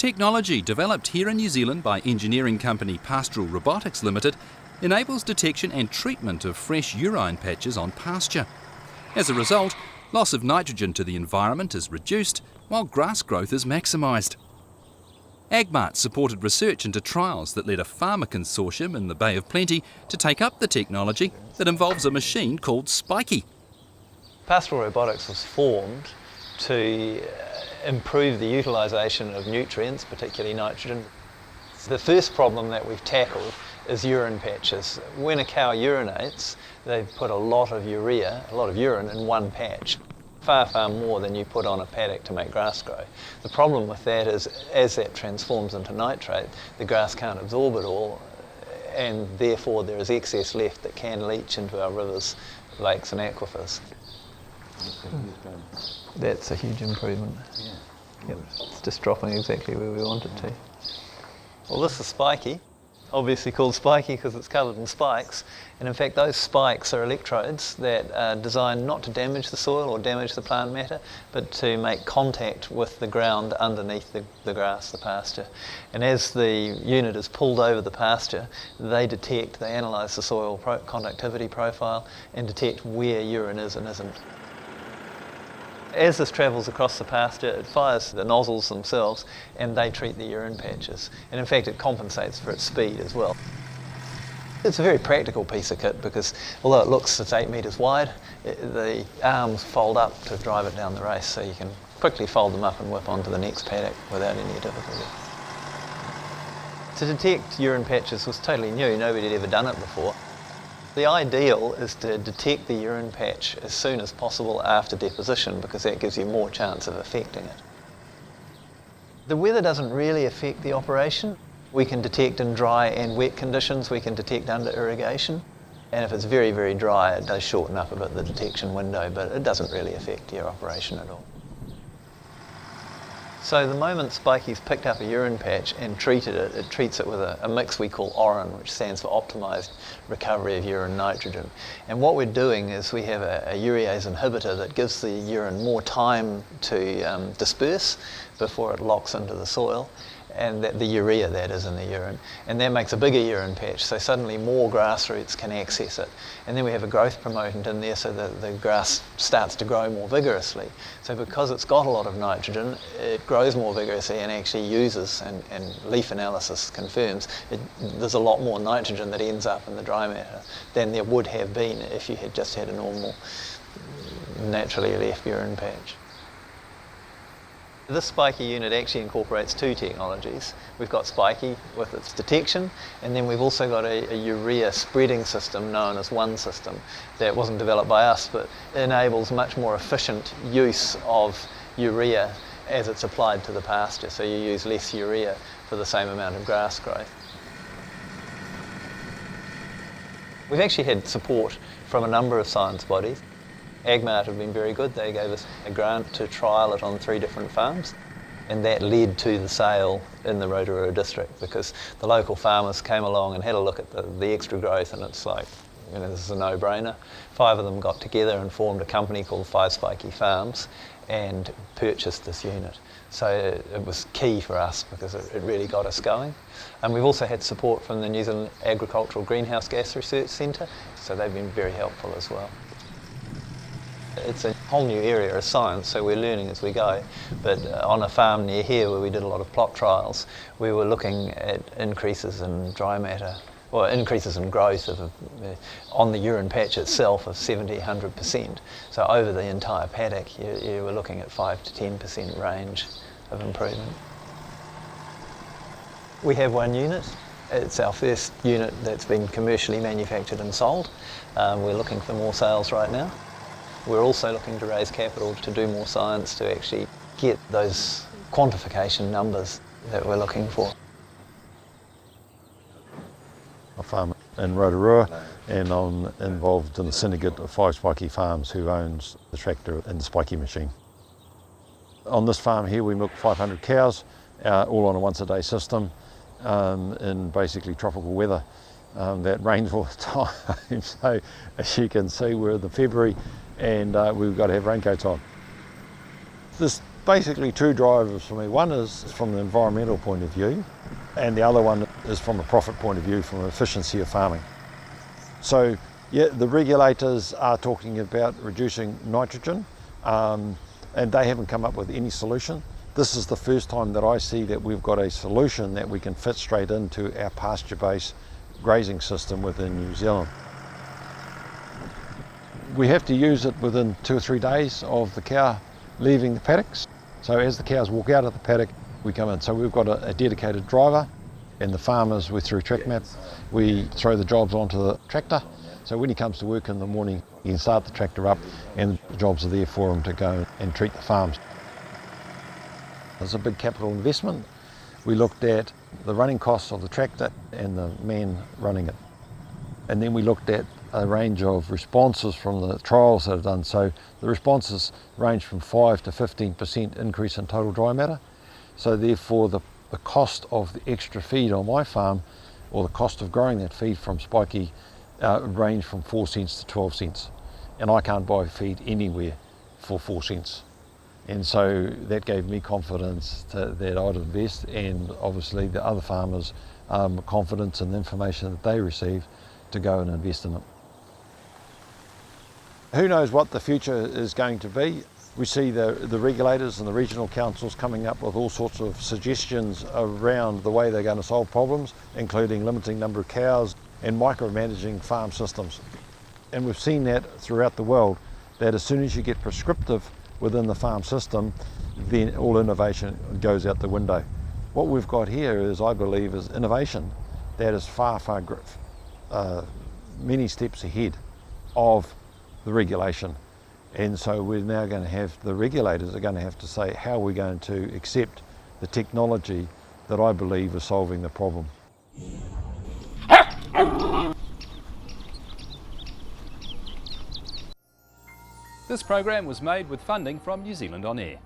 Technology developed here in New Zealand by engineering company Pastoral Robotics Limited enables detection and treatment of fresh urine patches on pasture. As a result, loss of nitrogen to the environment is reduced while grass growth is maximised. AGMARDT supported research into trials that led a farmer consortium in the Bay of Plenty to take up the technology that involves a machine called Spiky. Pastoral Robotics was formed to improve the utilisation of nutrients, particularly nitrogen. The first problem that we've tackled is urine patches. When a cow urinates, they put a lot of urine in one patch. Far more than you put on a paddock to make grass grow. The problem with that is, as that transforms into nitrate, the grass can't absorb it all, and therefore there is excess left that can leach into our rivers, lakes and aquifers. That's a huge improvement. Yep. It's just dropping exactly where we want it to. Well, this is Spiky. Obviously called Spiky because it's covered in spikes, and in fact those spikes are electrodes that are designed not to damage the soil or damage the plant matter, but to make contact with the ground underneath the grass, the pasture. And as the unit is pulled over the pasture, they analyse the soil conductivity profile and detect where urine is and isn't. As this travels across the pasture, it fires the nozzles themselves and they treat the urine patches. And in fact, it compensates for its speed as well. It's a very practical piece of kit because although it's 8 metres wide, the arms fold up to drive it down the race, so you can quickly fold them up and whip onto the next paddock without any difficulty. To detect urine patches was totally new, nobody had ever done it before. The ideal is to detect the urine patch as soon as possible after deposition because that gives you more chance of affecting it. The weather doesn't really affect the operation. We can detect in dry and wet conditions, we can detect under irrigation, and if it's very, very dry it does shorten up a bit the detection window, but it doesn't really affect your operation at all. So the moment Spiky's picked up a urine patch and treated it, it treats it with a mix we call ORAN, which stands for Optimised Recovery of Urine Nitrogen. And what we're doing is we have a urease inhibitor that gives the urine more time to disperse before it locks into the soil, and the urea that is in the urine. And that makes a bigger urine patch, so suddenly more grass roots can access it. And then we have a growth promotant in there so that the grass starts to grow more vigorously. So because it's got a lot of nitrogen, it grows more vigorously and actually uses, and leaf analysis confirms, there's a lot more nitrogen that ends up in the dry matter than there would have been if you had just had a normal, naturally left urine patch. This Spiky unit actually incorporates two technologies. We've got Spiky with its detection, and then we've also got a urea spreading system known as One System that wasn't developed by us, but enables much more efficient use of urea as it's applied to the pasture, so you use less urea for the same amount of grass growth. We've actually had support from a number of science bodies. AGMARDT have been very good. They gave us a grant to trial it on 3 different farms, and that led to the sale in the Rotorua district because the local farmers came along and had a look at the extra growth, and it's like, this is a no-brainer. 5 of them got together and formed a company called 5 Spiky Farms and purchased this unit. So it was key for us because it really got us going. And we've also had support from the New Zealand Agricultural Greenhouse Gas Research Centre, so they've been very helpful as well. It's a whole new area of science, so we're learning as we go. But on a farm near here where we did a lot of plot trials, we were looking at increases in dry matter, or increases in growth on the urine patch itself of 70–100%. So over the entire paddock, you were looking at 5 to 10% range of improvement. We have 1 unit. It's our first unit that's been commercially manufactured and sold. We're looking for more sales right now. We're also looking to raise capital to do more science to actually get those quantification numbers that we're looking for. I farm in Rotorua, and I'm involved in the syndicate of 5 Spiky Farms who owns the tractor and the Spiky machine. On this farm here we milk 500 cows, all on a once-a-day system in basically tropical weather. That rains all the time, so as you can see we're in February and we've got to have raincoats on. This Basically two drivers for me. One is from the environmental point of view, and the other one is from a profit point of view, from efficiency of farming. So yeah, the regulators are talking about reducing nitrogen, and they haven't come up with any solution. This is the first time that I see that we've got a solution that we can fit straight into our pasture-based grazing system within New Zealand. We have to use it within 2 or 3 days of the cow leaving the paddocks. So as the cows walk out of the paddock, we come in. So we've got a dedicated driver, and the farmers, we're through TrackMap, we throw the jobs onto the tractor. So when he comes to work in the morning, he can start the tractor up and the jobs are there for him to go and treat the farms. It's a big capital investment. We looked at the running costs of the tractor and the man running it. And then we looked at a range of responses from the trials that are done. So the responses range from 5 to 15% increase in total dry matter. So therefore the cost of the extra feed on my farm, or the cost of growing that feed from spiky, range from 4 cents to 12 cents. And I can't buy feed anywhere for 4 cents. And so that gave me confidence that I'd invest, and obviously the other farmers confidence in the information that they receive to go and invest in it. Who knows what the future is going to be? We see the regulators and the regional councils coming up with all sorts of suggestions around the way they're going to solve problems, including limiting number of cows and micromanaging farm systems. And we've seen that throughout the world, that as soon as you get prescriptive within the farm system, then all innovation goes out the window. What we've got here is, I believe, is innovation that is far many steps ahead of the regulation. And so we're now going to have, the regulators are going to have to say how we're going to accept the technology that I believe is solving the problem. This program was made with funding from New Zealand On Air.